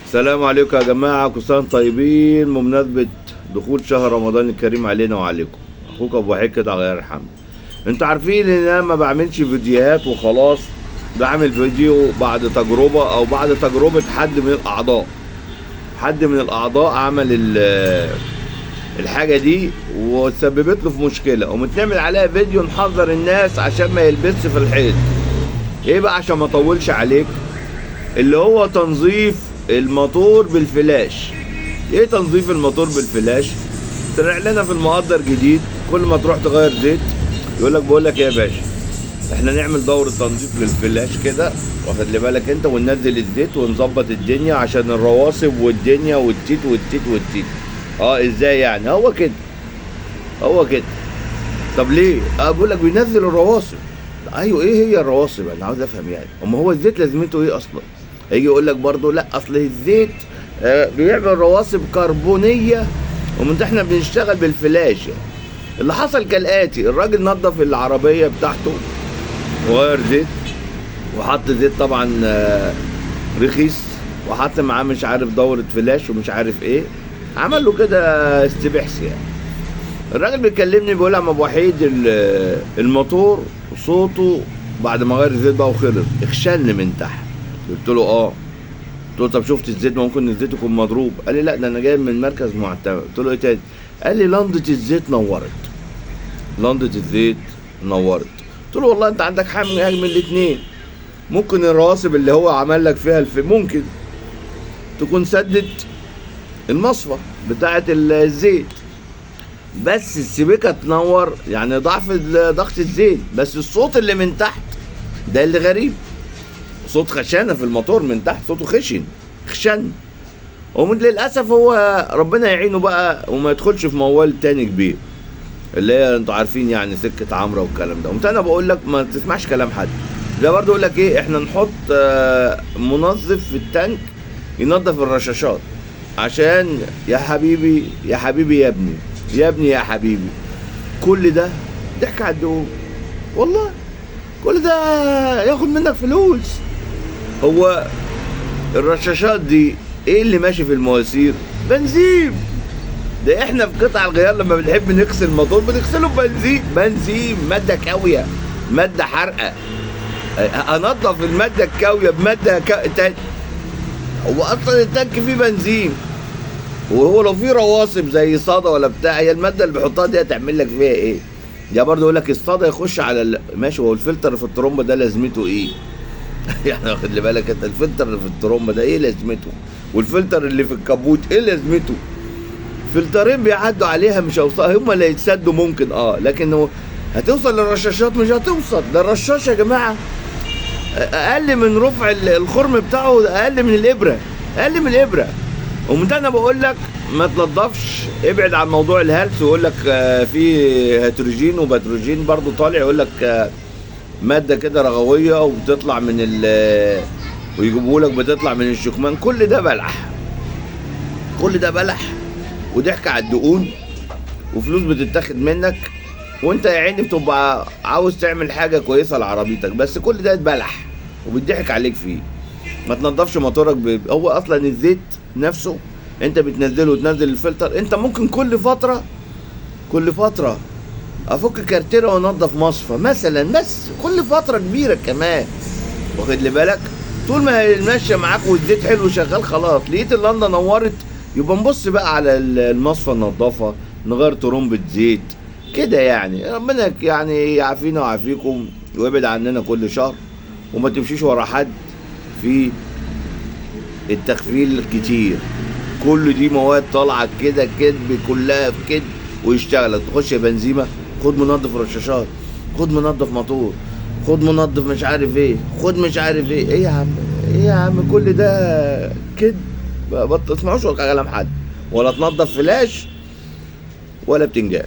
السلام عليكم يا جماعة، كل سنة وانتم طيبين بمناسبة دخول شهر رمضان الكريم علينا وعليكم. اخوك ابو حكد الله يرحمه. انتوا عارفين ان انا ما بعملش فيديوهات وخلاص، بعمل فيديو بعد تجربة او بعد تجربة حد من الاعضاء. حد من الاعضاء عمل الحاجة دي وسببت له في مشكلة، ومتعمل عليها فيديو نحذر الناس عشان ما يلبسش في الحيط. ايه بقى عشان ما اطولش عليك؟ اللي هو تنظيف الموتور بالفلاش. ايه تنظيف الموتور بالفلاش؟ طلع لنا في المقدر جديد، كل ما تروح تغير زيت يقول لك بقول لك ايه يا باشا، احنا نعمل دورة تنظيف للفلاش كده، واخد لي بالك انت، وننزل الزيت ونظبط الدنيا عشان الرواسب والدنيا والتيت والتيت والتيت. ازاي يعني؟ هو كده طب ليه؟ بقول لك بينزل الرواسب. ايوه، ايه هي الرواسب؟ انا عاوز افهم يعني. اما هو الزيت لازمته ايه اصلا؟ هيجي يقول لك برضه لا اصل الزيت بيعمل رواسب كربونيه، ومن احنا بنشتغل بالفلاش. يعني اللي حصل كالاتي: الراجل نظف العربيه بتاعته وغير زيت، وحط زيت طبعا رخيص، وحط معاه مش عارف دوره فلاش ومش عارف ايه، عمل له كده استبحث. يعني الراجل بيكلمني بيقول يا عم ابو وحيد الموتور صوته بعد ما غير الزيت بقى وخلص اخشن من تحت. قلت له قلت له طب شفت الزيت؟ ممكن الزيت يكون مضروب. قال لي لا ده انا جاي من مركز معتمد. قلت له ايه تاني؟ قال لي لندة الزيت نورت. قلت له والله انت عندك حاجه من الاثنين، ممكن الرواسب اللي هو عمل لك فيها ممكن تكون سدت المصفى بتاعه الزيت، بس السبيكه تنور، يعني ضعف ضغط الزيت، بس الصوت اللي من تحت ده اللي غريب. صوت خشانه في الموتور من تحت، صوته خشن. ومن للاسف هو ربنا يعينه بقى وما يدخلش في موال تاني كبير، اللي هي انتوا عارفين يعني سكه عمره والكلام ده. قمت انا بقول لك ما تسمعش كلام حد. ده برضه يقول لك ايه، احنا نحط منظف في التانك ينظف الرشاشات، عشان يا حبيبي يا حبيبي كل ده ضحك على الدقون. والله كل ده ياخد منك فلوس. هو الرشاشات دي ايه اللي ماشي في المواسير؟ بنزين. ده احنا في قطع الغيار لما بنحب نغسل الموتور بنغسله بنزين، ماده كاويه، ماده حارقه. انضف الماده الكاويه بماده تاني؟ هو اصلا التانك فيه بنزين، وهو لو فيه رواسب زي صاده ولا بتاع، هي الماده اللي بيحطها دي هتعمل لك فيها ايه؟ ده برضه يقول لك الصاده يخش على ماشي. هو الفلتر في الترومبه ده لازمته ايه؟ يعني واخد لي بالك انت، الفلتر اللي في الترومبه ده ايه لازمته؟ والفلتر اللي في الكبوت ايه لازمته؟ فلترين بيعدوا عليها مش هيوصلوا، هم اللي يتسدوا ممكن لكن هتوصل للرشاشات؟ مش هتوصل. ده الرشاش يا جماعه اقل من رفع الخرم بتاعه، اقل من الابره. ومن ده انا بقول لك ما تنضفش، ابعد عن موضوع الهلس. ويقول لك في هيدروجين وبتروجين برضو طالع، يقول لك ماده كده رغويه وبتطلع من ويجيبوا لك بتطلع من الشكمان. كل ده بلح وضحك على الدقون، وفلوس بتتاخد منك، وانت يا عيني بتبقى عاوز تعمل حاجه كويسه لعربيتك، بس كل ده اتبلح وبيضحك عليك فيه. ما تنضفش موتورك هو اصلا الزيت نفسه انت بتنزله وتنزل الفلتر. انت ممكن كل فتره افك كارتيره وانضف مصفى مثلا، بس كل فتره كبيره كمان، واخد لي بالك. طول ما هي ماشيه معاك والزيت حلو شغال، خلاص لقيت اللنده نورت، يبقى نبص بقى على المصفى ننضفها، نغير ترمبه زيت كده. يعني ربنا يعني يعافينا ويعافيكم ويبعد عننا كل شر، وما تمشيش ورا حد في التخفيل كتير. كل دي مواد طالعه كده كدب، كلها كدب ويشتغلك. تخش بنزيمه، خد منظف رشاشات، خد منظف موتور، خد منظف مش عارف ايه، ايه يا عم كل ده كدب. ما تسمعوش كلام حد، ولا تنظف فلاش ولا بتنجان.